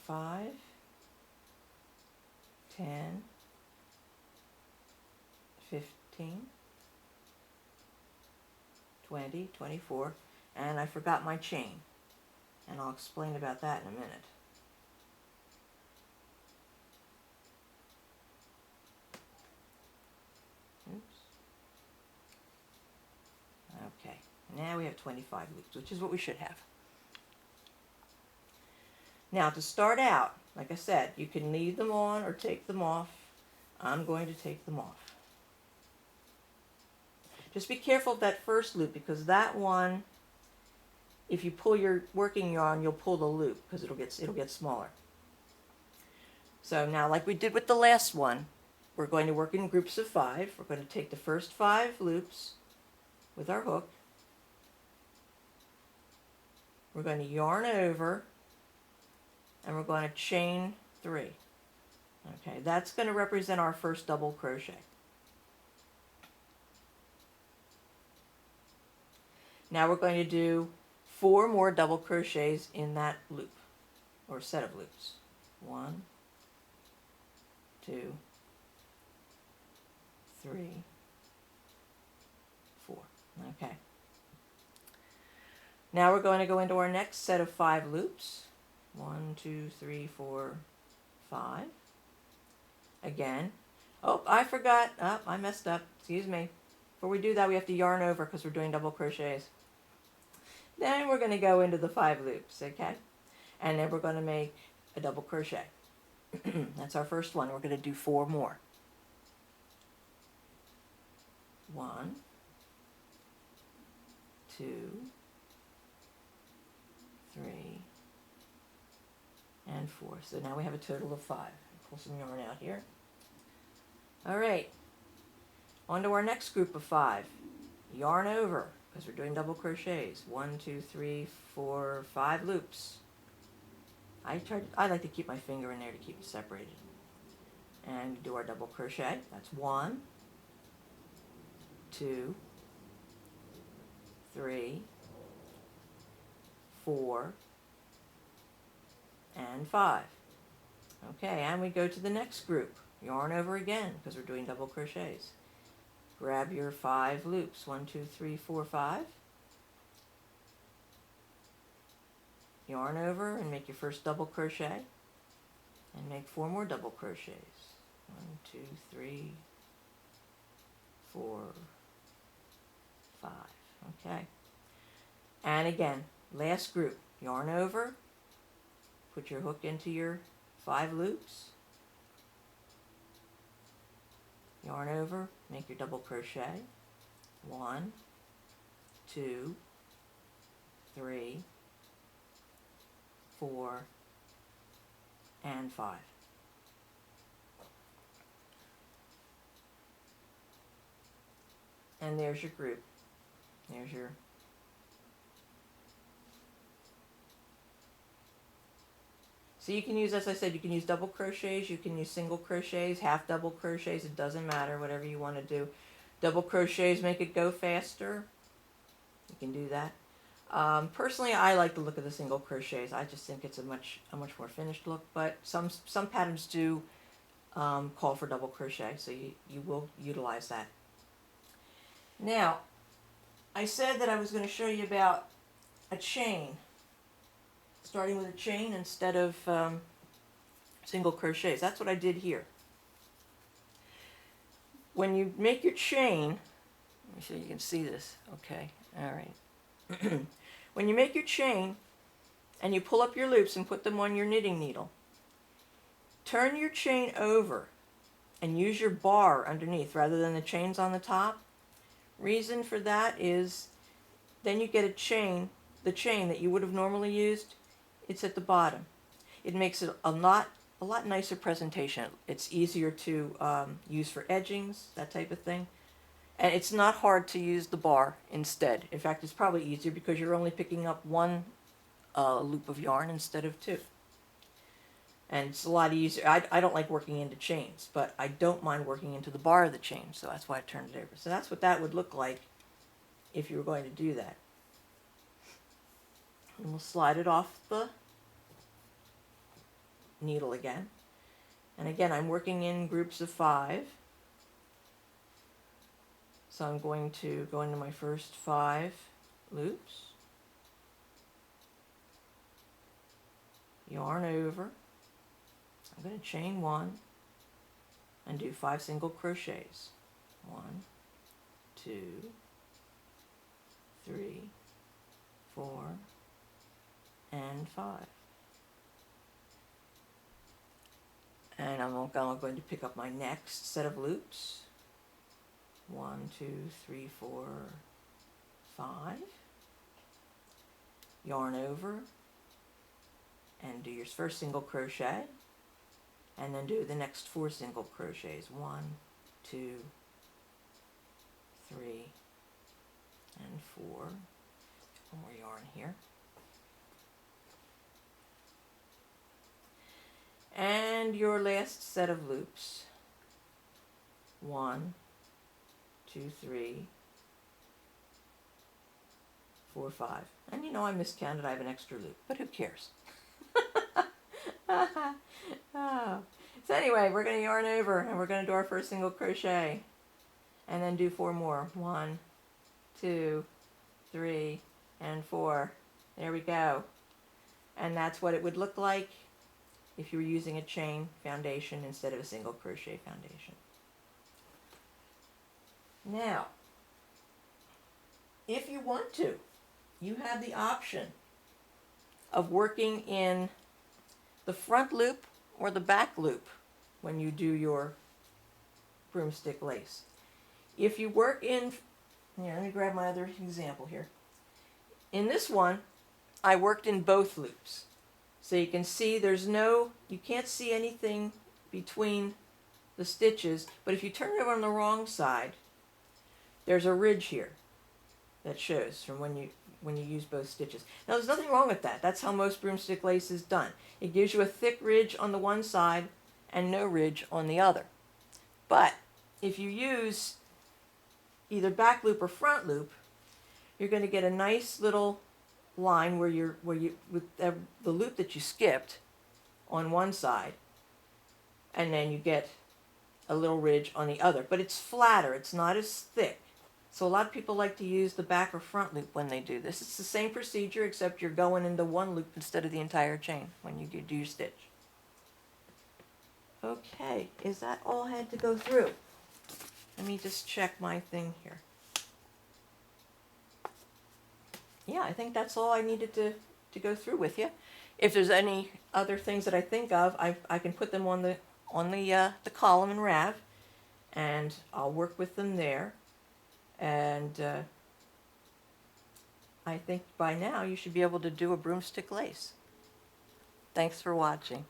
5, 10, 15, 20, 24, and I forgot my chain, and I'll explain about that in a minute. Oops. Okay, now we have 25 loops, which is what we should have. Now to start out, like I said, you can leave them on or take them off. I'm going to take them off. Just be careful of that first loop, because that one, if you pull your working yarn, you'll pull the loop because it'll get smaller. So now, like we did with the last one, we're going to work in groups of 5. We're going to take the first 5 loops with our hook. We're going to yarn over, and we're going to chain 3. Okay, that's going to represent our first double crochet. Now we're going to do 4 more double crochets in that loop, or set of loops. 1, 2, 3, 4. Okay. Now we're going to go into our next set of 5 loops. 1, 2, 3, 4, 5. Again. Oh, I forgot. Oh, I messed up. Excuse me. Before we do that, we have to yarn over because we're doing double crochets. Then we're going to go into the 5 loops, okay? And then we're going to make a double crochet. That's our first one. We're going to do 4 more. 1, 2, 3, and 4. So now we have a total of 5. Pull some yarn out here. All right. On to our next group of 5. Yarn over, because we're doing double crochets. 1, 2, 3, 4, 5 loops. I like to keep my finger in there to keep it separated. And do our double crochet. That's 1, 2, 3, 4, and 5. Okay, and we go to the next group. Yarn over again, because we're doing double crochets. Grab your 5 loops. 1, 2, 3, 4, 5. Yarn over and make your first double crochet. And make 4 more double crochets. 1, 2, 3, 4, 5. Okay. And again, last group. Yarn over. Put your hook into your 5 loops. Yarn over, make your double crochet. 1, 2, 3, 4, and 5. And there's your group. There's your So you can use, as I said, you can use double crochets, you can use single crochets, half double crochets, it doesn't matter, whatever you want to do. Double crochets make it go faster. You can do that. Personally, I like the look of the single crochets. I just think it's a much more finished look, but some patterns do call for double crochet, so you will utilize that. Now, I said that I was going to show you about a chain. Starting with a chain instead of single crochets. That's what I did here. When you make your chain, let me see if you can see this. Okay, all right. When you make your chain and you pull up your loops and put them on your knitting needle, turn your chain over and use your bar underneath rather than the chains on the top. Reason for that is then you get a chain, the chain that you would have normally used. It's at the bottom. It makes it a lot nicer presentation. It's easier to use for edgings, that type of thing. And it's not hard to use the bar instead. In fact, it's probably easier because you're only picking up 1 loop of yarn instead of 2. And it's a lot easier. I don't like working into chains, but I don't mind working into the bar of the chain, so that's why I turned it over. So that's what that would look like if you were going to do that. And we'll slide it off the needle again. And again, I'm working in groups of 5. So I'm going to go into my first 5 loops, yarn over, I'm going to chain 1 and do 5 single crochets. 1, 2, 3, 4, and 5. And I'm going to pick up my next set of loops. 1, 2, 3, 4, 5. Yarn over and do your first single crochet, and then do the next 4 single crochets. 1, 2, 3, and 4. One more yarn here. And your last set of loops. 1, 2, 3, 4, 5. And you know I miscounted, I have an extra loop, but who cares? Oh. So anyway, we're going to yarn over and we're going to do our first single crochet and then do 4 more. 1, 2, 3, and 4. There we go. And that's what it would look like if you were using a chain foundation instead of a single crochet foundation. Now, if you want to, you have the option of working in the front loop or the back loop when you do your broomstick lace. If you work in, here, let me grab my other example here. In this one, I worked in both loops. So you can see you can't see anything between the stitches, but if you turn it over on the wrong side, there's a ridge here that shows from when you use both stitches. Now there's nothing wrong with that. That's how most broomstick lace is done. It gives you a thick ridge on the one side and no ridge on the other. But if you use either back loop or front loop, you're going to get a nice little line where you with the loop that you skipped on one side, and then you get a little ridge on the other. But it's flatter. It's not as thick. So a lot of people like to use the back or front loop when they do this. It's the same procedure, except you're going into one loop instead of the entire chain when you do your stitch. Okay, is that all I had to go through? Let me just check my thing here. Yeah, I think that's all I needed to go through with you. If there's any other things that I think of, I can put them on the column in Rav, and I'll work with them there. And I think by now you should be able to do a broomstick lace. Thanks for watching.